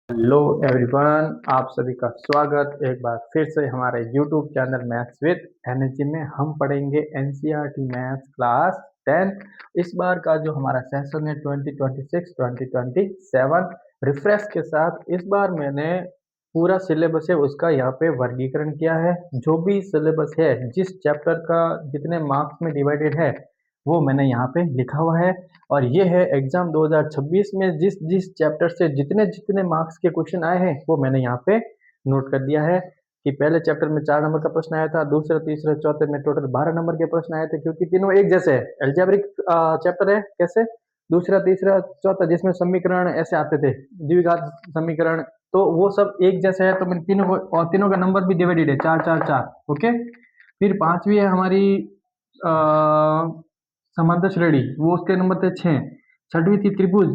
Hello everyone, आप सभी का स्वागत एक बार फिर से हमारे YouTube channel maths with energy में। हम पढ़ेंगे एनसीईआरटी मैथ्स क्लास 10। इस बार का जो हमारा सेशन है 2026-2027 रिफ्रेश के साथ। इस बार मैंने पूरा सिलेबस है उसका यहाँ पे वर्गीकरण किया है। जो भी सिलेबस है, जिस चैप्टर का जितने मार्क्स में डिवाइडेड है वो मैंने यहाँ पे लिखा हुआ है। और ये है एग्जाम 2026 में जिस जिस चैप्टर से जितने जितने मार्क्स के क्वेश्चन आए हैं वो मैंने यहाँ पे नोट कर दिया है। कि पहले चैप्टर में 4 नंबर का प्रश्न आया था, दूसरे तीसरे चौथे में टोटल 12 नंबर के प्रश्न आए थे, क्योंकि तीनों एक जैसे है। अलजेब्रिक चैप्टर है। कैसे? दूसरा तीसरा चौथा जिसमें समीकरण ऐसे आते थे, द्विघात समीकरण, तो वो सब एक जैसे है। तो मैंने तीनों को, और तीनों का नंबर भी डिवाइडेड है 4 4 4। ओके। फिर पांचवी है हमारी समांतर श्रेणी, वो उसके नंबर थे 6। छठवीं थी त्रिभुज,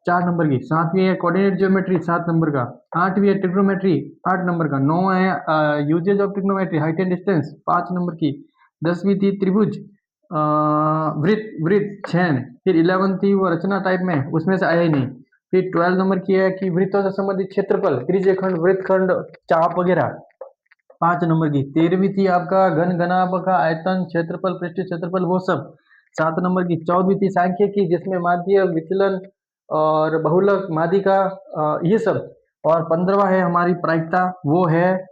4 नंबर की। सातवीं है कोऑर्डिनेट ज्योमेट्री, 7 नंबर का। आठवीं है ट्रिग्नोमेट्री, 8 नंबर का। नौवां है uses of trigonometry, height and distance, 5 नंबर की। 10वीं थी त्रिभुज, वृत्त वृत्त 6। फिर 11 थी वो रचना टाइप में, उसमें से आया ही नहीं। फिर 12 नंबर की है कि वृत्तों से संबंधित क्षेत्रफल, त्रिज्यखंड, वृत्तखंड, चाप वगैरह, 5 नंबर की। 13वीं थी आपका घन घनाभ का आयतन, क्षेत्रफल, पृष्ठीय क्षेत्रफल, वो सब, 7 नंबर की। 14वीं थी सांख्यिकी, जिसमें माध्य, विचलन और बहुलक, माध्यिका, ये सब। और 15वां है हमारी प्रायिकता, वो है,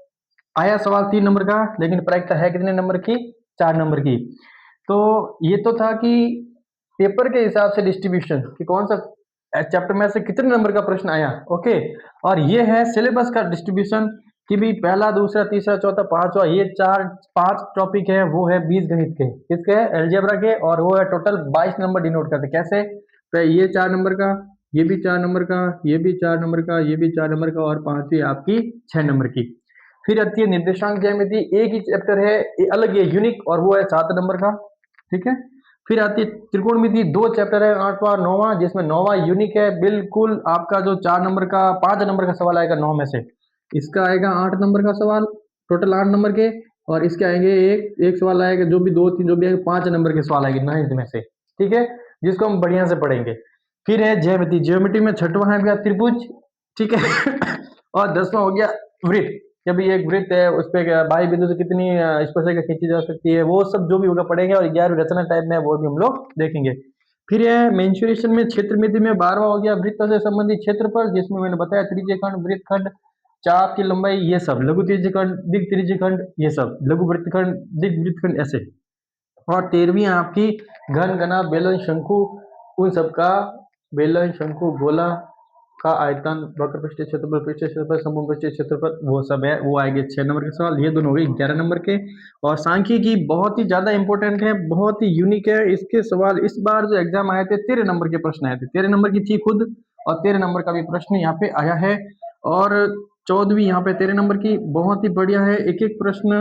आया सवाल 3 नंबर का, लेकिन प्रायिकता है कितने नंबर की? 4 नंबर की। तो ये तो था कि पेपर के हिसाब से डिस्ट्रीब्यूशन कि कौन सा चैप्टर में से कितने नंबर का प्रश्न आया। ओके। और ये है सिलेबस का डिस्ट्रीब्यूशन कि भी पहला, दूसरा, तीसरा, चौथा, पांचवा, ये 5 टॉपिक है, वो है बीज गणित के, किसके? अलजेब्रा के। और वो है टोटल 22 नंबर डिनोट करते। कैसे? तो ये 4 नंबर का, ये भी 4 नंबर का, ये भी 4 नंबर का, ये भी 4 नंबर का, और पांचवी आपकी 6 नंबर की। फिर आती है निर्देशांक ज्यामिति, एक ही चैप्टर है, अलग है, यूनिक, और वो है 7 नंबर का। ठीक है। फिर आती है त्रिकोणमिति, 2 चैप्टर है, 8वां 9वां, जिसमें 9वां यूनिक है बिल्कुल। आपका जो 4 नंबर का, 5 नंबर का सवाल आएगा 9 में से, इसका आएगा 8 नंबर का सवाल, टोटल 8 नंबर के। और इसके आएंगे एक एक सवाल आएगा, जो भी 2 3 जो भी आएगा 5 नंबर के सवाल आएंगे 9th में से। ठीक है, जिसको हम बढ़िया से पढ़ेंगे। फिर है ज्यामिति, ज्योमेट्री में 6वां है गया त्रिभुज। ठीक है। और 10वां हो गया वृत्त, जब ये एक वृत्त है उस पर बाई बिंदु से कितनी स्पर्शिका खींची जा सकती है, वो सब जो भी होगा पढ़ेंगे। और 11वीं रचना टाइप में वो भी हम लोग देखेंगे। फिर है मेंसुरेशन में क्षेत्रमिति में 12वां हो गया वृत्त से संबंधित क्षेत्रफल, जिसमें मैंने बताया त्रिज्यखंड, वृत्तखंड, चाप की लंबाई, ये सब, लघु त्रिज्यखंड, दिग त्रिज्यखंड, ये सब, लघु वृत्तखंड, दिग वृत्तखंड, ऐसे। और 13वीं आपकी घन घना बेलन शंकु, उन सब का, बेलन शंकु गोला का आयतन, वक्र पृष्ठीय क्षेत्रफल, पृष्ठीय क्षेत्रफल, समभुज पृष्ठीय क्षेत्रफल, वो सब है, वो आएंगे 6 नंबर के सवाल। ये दोनों हो गए 11 नंबर के। और सांख्यिकी बहुत ही ज्यादा इंपॉर्टेंट है, बहुत ही यूनिक है। इसके सवाल इस बार जो एग्जाम आए थे 13 नंबर के प्रश्न आए थे, 13 नंबर की थी खुद, और 13 नंबर का भी प्रश्न यहाँ पे आया है। और 14वीं यहाँ पे 13 नंबर की बहुत ही बढ़िया है। एक एक प्रश्न,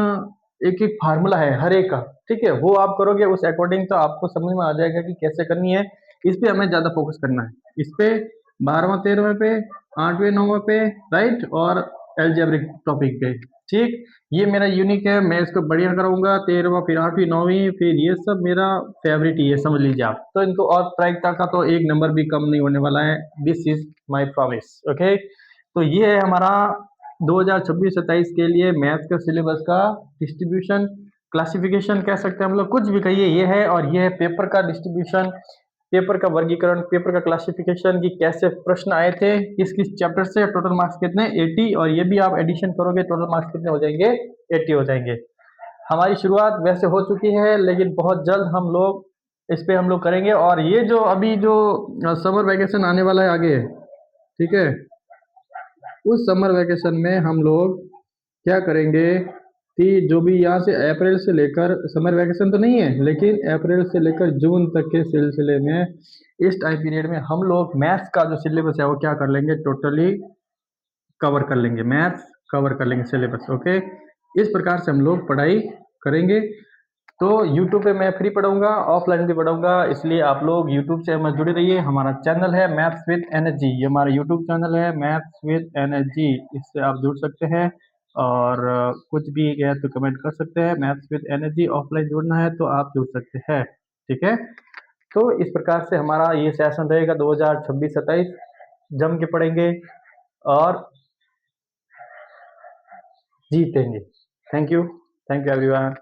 एक एक फार्मूला है हर एक का। ठीक है, वो आप करोगे उस अकॉर्डिंग तो आपको समझ में आ जाएगा कि कैसे करनी है। इस पे हमें ज्यादा फोकस करना है, इस पे 12वां 13वें पे, 8वें 9वें पे, राइट, और एल्जेब्रिक टॉपिक पे। ठीक, ये मेरा यूनिक है, मैं इसको बढ़िया कराऊंगा। 13वां, फिर 8वीं 9वीं, फिर ये सब मेरा फेवरेट ही है, समझ लीजिए आप तो इनको। और प्रायिकता का तो एक नंबर भी कम नहीं होने वाला है, this is my promise. Okay. तो ये है हमारा 2026-27 के लिए मैथ्स का सिलेबस का डिस्ट्रीब्यूशन, क्लासिफिकेशन कह सकते हैं हम लोग, कुछ भी कहिए, ये है। और ये है पेपर का डिस्ट्रीब्यूशन, पेपर का वर्गीकरण, पेपर का क्लासिफिकेशन कि कैसे प्रश्न आए थे, किस किस चैप्टर से, टोटल मार्क्स कितने, 80। और ये भी आप एडिशन करोगे टोटल मार्क्स कितने हो जाएंगे? 80 हो जाएंगे। हमारी शुरुआत वैसे हो चुकी है, लेकिन बहुत जल्द हम लोग इस पे हम लोग करेंगे। और ये जो अभी जो समर वैकेशन आने वाला है आगे, ठीक है, उस समर वैकेशन में हम लोग क्या करेंगे कि जो भी यहाँ से अप्रैल से लेकर, समर वैकेशन तो नहीं है, लेकिन अप्रैल से लेकर जून तक के सिलसिले में, इस टाइम पीरियड में हम लोग मैथ्स का जो सिलेबस है वो क्या कर लेंगे, टोटली कवर कर लेंगे, मैथ्स कवर कर लेंगे सिलेबस। ओके, इस प्रकार से हम लोग पढ़ाई करेंगे। तो यूट्यूब पे मैं फ्री पढ़ाऊंगा, ऑफलाइन भी पढ़ाऊंगा, इसलिए आप लोग यूट्यूब से हमें जुड़े रहिए। हमारा चैनल है मैथ्स विद एनर्जी, ये हमारा यूट्यूब चैनल है मैथ्स विद एनर्जी, इससे आप जुड़ सकते हैं। और कुछ भी है तो कमेंट कर सकते हैं। मैथ्स विद एनर्जी ऑफलाइन जुड़ना है तो आप जुड़ सकते हैं। ठीक है, तो इस प्रकार से हमारा ये सेशन रहेगा 2026-27, जम के पढ़ेंगे। और जीतेंगे। Thank you everyone.